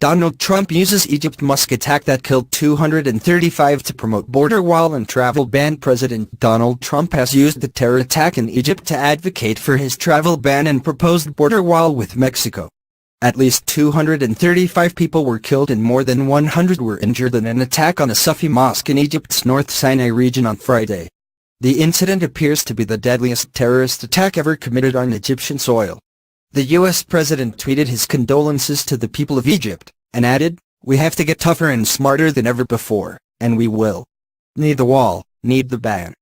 Donald Trump uses Egypt mosque attack that killed 235 to promote border wall and travel ban. President Donald Trump has used the terror attack in Egypt to advocate for his travel ban and proposed border wall with Mexico. At least 235 people were killed and more than 100 were injured in an attack on a Sufi mosque in Egypt's North Sinai region on Friday. The incident appears to be the deadliest terrorist attack ever committed on Egyptian soil. The U.S. president tweeted his condolences to the people of Egypt, and added, "We have to get tougher and smarter than ever before, and we will. Need the wall, need the ban."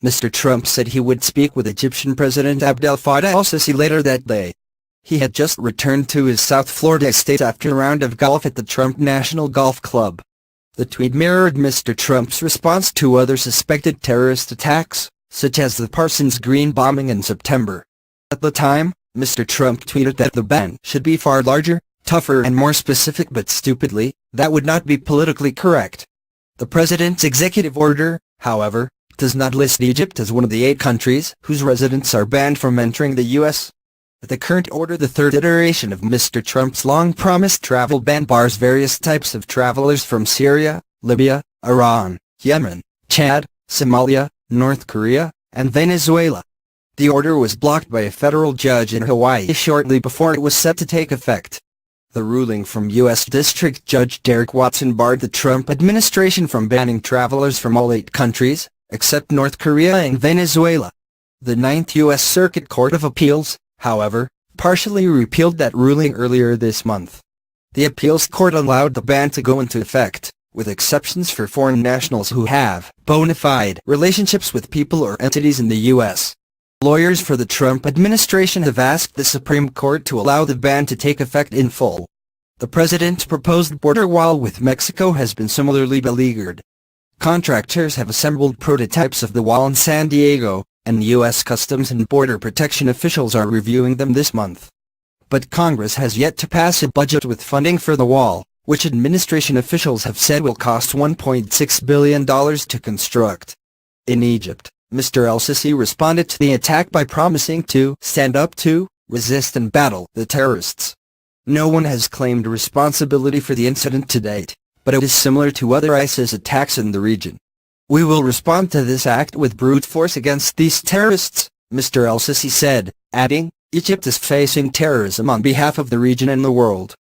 Mr. Trump said he would speak with Egyptian President Abdel Fattah al-Sisi later that day. He had just returned to his South Florida estate after a round of golf at the Trump National Golf Club. The tweet mirrored Mr. Trump's response to other suspected terrorist attacks, such as the Parsons Green bombing in September. At the time, Mr. Trump tweeted that the ban should be far larger, tougher and more specific, but stupidly, that would not be politically correct. The president's executive order, however, does not list Egypt as one of the 8 countries whose residents are banned from entering the U.S. The current order, the third iteration of Mr. Trump's long-promised travel ban, bars various types of travelers from Syria, Libya, Iran, Yemen, Chad, Somalia, North Korea, and Venezuela. The order was blocked by a federal judge in Hawaii shortly before it was set to take effect. The ruling from U.S. District Judge Derek Watson barred the Trump administration from banning travelers from all 8 countries, except North Korea and Venezuela. The Ninth U.S. Circuit Court of Appeals, however, partially repealed that ruling earlier this month. The appeals court allowed the ban to go into effect, with exceptions for foreign nationals who have bona fide relationships with people or entities in the U.S. Lawyers for the Trump administration have asked the Supreme Court to allow the ban to take effect in full. The president's proposed border wall with Mexico has been similarly beleaguered. Contractors have assembled prototypes of the wall in San Diego, and U.S. Customs and Border Protection officials are reviewing them this month. But Congress has yet to pass a budget with funding for the wall, which administration officials have said will cost $1.6 billion to construct. In Egypt, Mr. al-Sisi responded to the attack by promising to stand up to, resist and battle the terrorists. No one has claimed responsibility for the incident to date, but it is similar to other ISIS attacks in the region. "We will respond to this act with brute force against these terrorists," Mr. al-Sisi said, adding, "Egypt is facing terrorism on behalf of the region and the world.